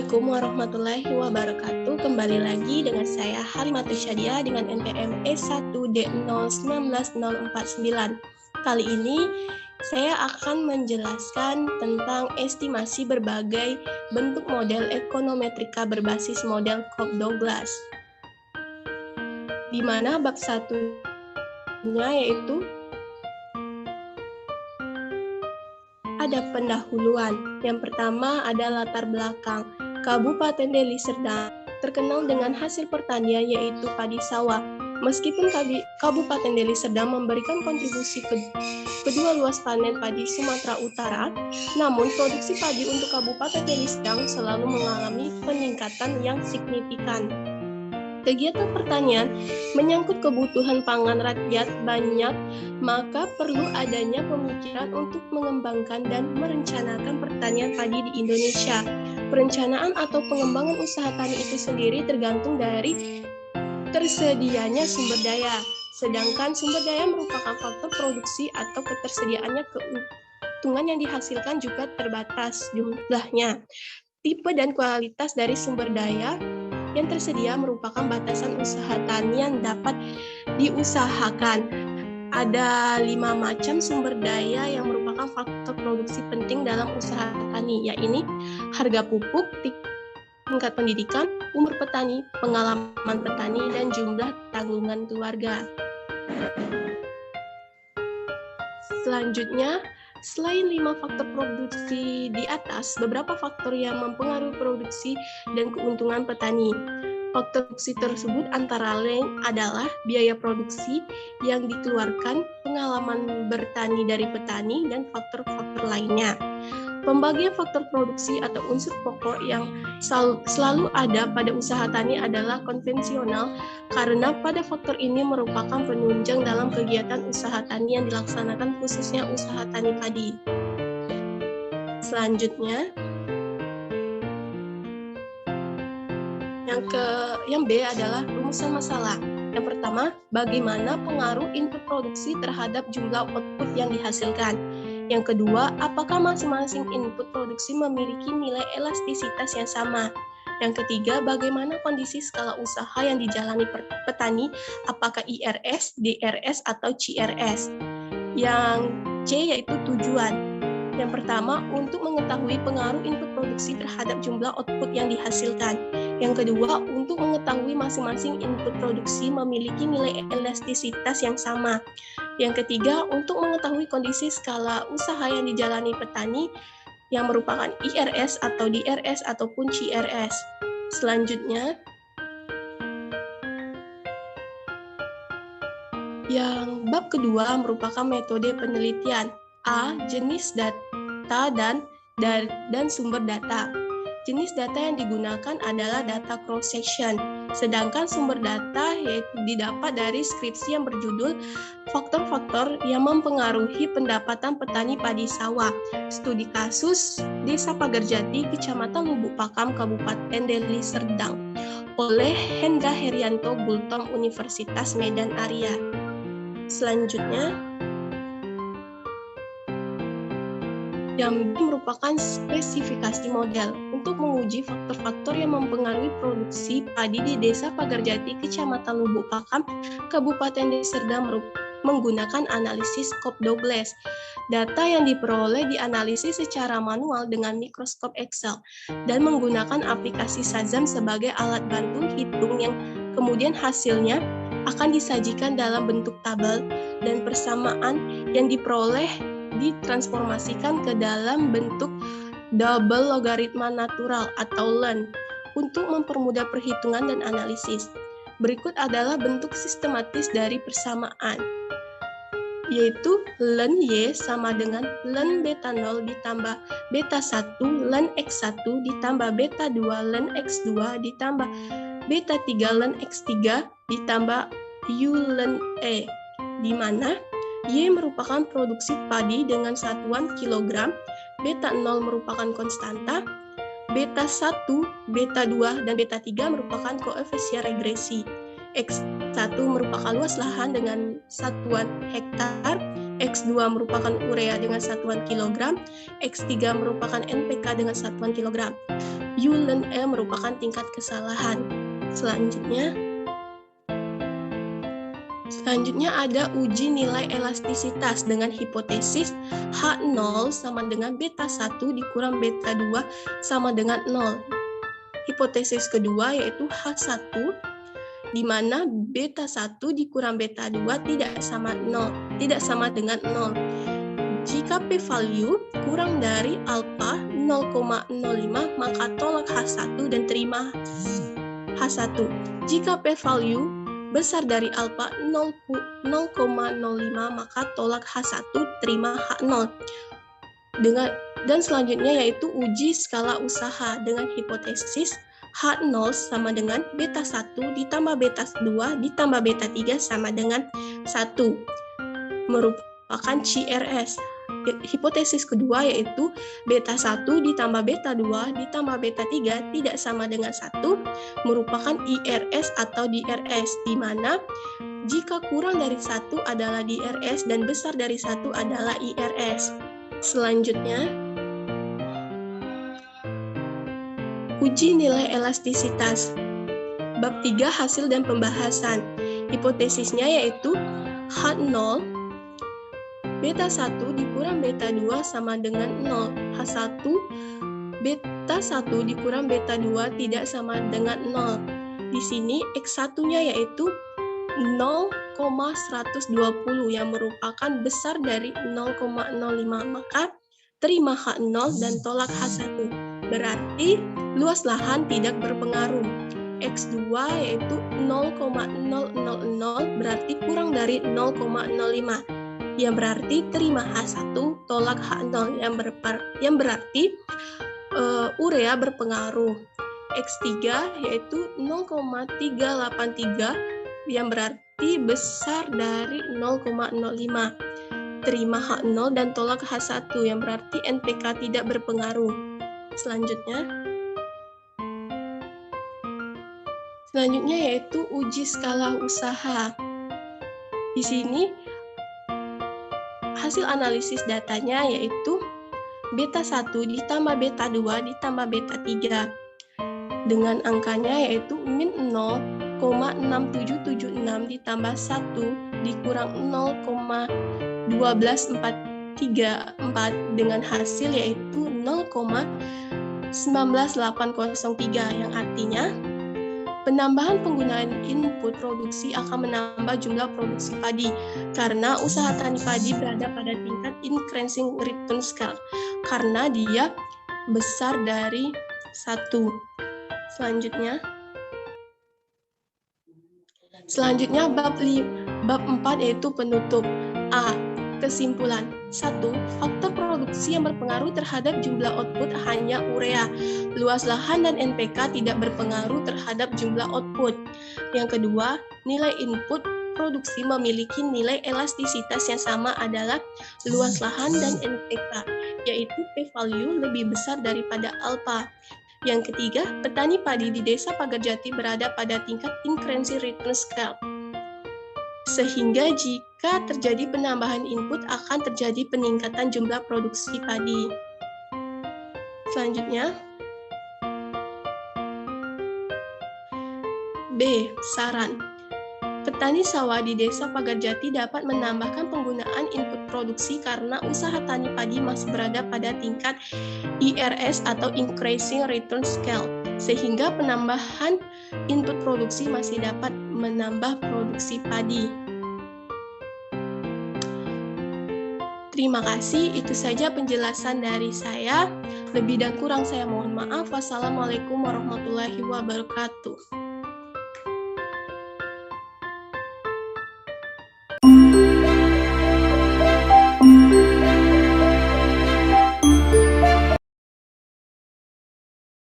Assalamualaikum warahmatullahi wabarakatuh. Kembali lagi dengan saya Halimatus Syadia dengan NPM E1D019049. Kali ini saya akan menjelaskan tentang estimasi berbagai bentuk model ekonometrika berbasis model Cobb-Douglas. Di mana bab satunya yaitu ada pendahuluan. Yang pertama ada latar belakang. Kabupaten Deli Serdang terkenal dengan hasil pertanian yaitu padi sawah. Meskipun Kabupaten Deli Serdang memberikan kontribusi kedua luas panen padi Sumatera Utara, namun produksi padi untuk Kabupaten Deli Serdang selalu mengalami peningkatan yang signifikan. Kegiatan pertanian menyangkut kebutuhan pangan rakyat banyak, maka perlu adanya pemikiran untuk mengembangkan dan merencanakan pertanian padi di Indonesia. Perencanaan atau pengembangan usaha tani itu sendiri tergantung dari tersedianya sumber daya, sedangkan sumber daya merupakan faktor produksi atau ketersediaannya keuntungan yang dihasilkan juga terbatas jumlahnya. Tipe dan kualitas dari sumber daya yang tersedia merupakan batasan usaha tani yang dapat diusahakan. Ada 5 macam sumber daya yang merupakan faktor produksi penting dalam usaha tani, yaitu harga pupuk, tingkat pendidikan, umur petani, pengalaman petani, dan jumlah tanggungan keluarga. Selanjutnya, selain 5 faktor produksi di atas, beberapa faktor yang mempengaruhi produksi dan keuntungan petani. Faktor produksi tersebut antara lain adalah biaya produksi yang dikeluarkan, pengalaman bertani dari petani, dan faktor-faktor lainnya. Pembagian faktor produksi atau unsur pokok yang selalu ada pada usaha tani adalah konvensional, karena pada faktor ini merupakan penunjang dalam kegiatan usaha tani yang dilaksanakan, khususnya usaha tani padi. Selanjutnya, yang B adalah rumusan masalah. Yang pertama, bagaimana pengaruh input produksi terhadap jumlah output yang dihasilkan. Yang kedua, apakah masing-masing input produksi memiliki nilai elastisitas yang sama. Yang ketiga, bagaimana kondisi skala usaha yang dijalani petani, apakah IRS, DRS, atau CRS. Yang C yaitu tujuan. Yang pertama, untuk mengetahui pengaruh input produksi terhadap jumlah output yang dihasilkan. Yang kedua, untuk mengetahui masing-masing input produksi memiliki nilai elastisitas yang sama. Yang ketiga, untuk mengetahui kondisi skala usaha yang dijalani petani yang merupakan IRS atau DRS ataupun CRS. Selanjutnya, yang bab kedua merupakan metode penelitian. A. Jenis data dan sumber data. Jenis data yang digunakan adalah data cross-section, sedangkan sumber data yaitu didapat dari skripsi yang berjudul Faktor-faktor yang mempengaruhi pendapatan petani padi sawah, studi kasus Desa Pagerjati, Kecamatan Lubuk Pakam, Kabupaten Deli Serdang, oleh Hendra Herianto Gultom, Universitas Medan Area. Selanjutnya, yang merupakan spesifikasi model untuk menguji faktor-faktor yang mempengaruhi produksi padi di Desa Pagerjati, Kecamatan Lubuk Pakam, Kabupaten Deli Serdang menggunakan analisis Cobb-Douglas. Data yang diperoleh dianalisis secara manual dengan mikroskop Excel dan menggunakan aplikasi Shazam sebagai alat bantu hitung yang kemudian hasilnya akan disajikan dalam bentuk tabel dan persamaan yang diperoleh ditransformasikan ke dalam bentuk double logaritma natural atau LEN untuk mempermudah perhitungan dan analisis. Berikut adalah bentuk sistematis dari persamaan, yaitu LEN Y sama dengan LEN beta 0 ditambah beta 1 LEN X1 ditambah beta 2 LEN X2 ditambah beta 3 LEN X3 ditambah U LEN E, di mana Y merupakan produksi padi dengan satuan kilogram, beta 0 merupakan konstanta, beta 1, beta 2, dan beta 3 merupakan koefisien regresi. X1 merupakan luas lahan dengan satuan hektar, X2 merupakan urea dengan satuan kilogram, X3 merupakan NPK dengan satuan kilogram. U dan E merupakan tingkat kesalahan. Selanjutnya ada uji nilai elastisitas dengan hipotesis H0 sama dengan beta 1 dikurang beta 2 sama dengan 0. Hipotesis kedua yaitu H1, di mana beta 1 dikurang beta 2 tidak sama dengan 0. Jika p-value kurang dari alfa 0,05, maka tolak H1 dan terima H1. Jika p-value besar dari alfa 0,05, maka tolak H1, terima H0. Dan selanjutnya yaitu uji skala usaha dengan hipotesis H0 sama dengan beta 1 ditambah beta 2 ditambah beta 3 sama dengan 1. Merupakan CRS. Hipotesis kedua yaitu beta 1 ditambah beta 2 ditambah beta 3 tidak sama dengan 1, merupakan IRS atau DRS, di mana jika kurang dari 1 adalah DRS dan besar dari 1 adalah IRS. Selanjutnya, uji nilai elastisitas. Bab 3 hasil dan pembahasan. Hipotesisnya yaitu H0 beta 1 dikurang beta 2 sama dengan 0. H1 beta 1 dikurang beta 2 tidak sama dengan 0. Di sini X1-nya yaitu 0,120 yang merupakan besar dari 0,05. Maka terima H0 dan tolak H1. Berarti luas lahan tidak berpengaruh. X2 yaitu 0,000 berarti kurang dari 0,05. Yang berarti terima H1 tolak H0 yang berarti urea berpengaruh. X3 yaitu 0,383 yang berarti besar dari 0,05. Terima H0 dan tolak H1 yang berarti NPK tidak berpengaruh. Selanjutnya yaitu uji skala usaha. Di sini hasil analisis datanya yaitu beta 1 ditambah beta 2 ditambah beta 3 dengan angkanya yaitu min 0,6776 ditambah 1 dikurang 0,12434 dengan hasil yaitu 0,19803 yang artinya penambahan penggunaan input produksi akan menambah jumlah produksi padi karena usaha tani padi berada pada tingkat increasing return scale karena dia besar dari 1. Selanjutnya bab 4 yaitu penutup. A. Kesimpulan. 1. Faktor produksi yang berpengaruh terhadap jumlah output hanya urea. Luas lahan dan NPK tidak berpengaruh terhadap jumlah output. Yang kedua, nilai input produksi memiliki nilai elastisitas yang sama adalah luas lahan dan NPK, yaitu p-value lebih besar daripada alpha. Yang ketiga, petani padi di Desa Pagarjati berada pada tingkat increasing return scale. Sehingga jika terjadi penambahan input akan terjadi peningkatan jumlah produksi padi. Selanjutnya, B. Saran. Petani sawah di Desa Pagarjati dapat menambahkan penggunaan input produksi karena usaha tani padi masih berada pada tingkat IRS atau Increasing Return Scale, sehingga penambahan input produksi masih dapat menambah produksi padi. Terima kasih, itu saja penjelasan dari saya. Lebih dan kurang saya mohon maaf. Wassalamualaikum warahmatullahi wabarakatuh.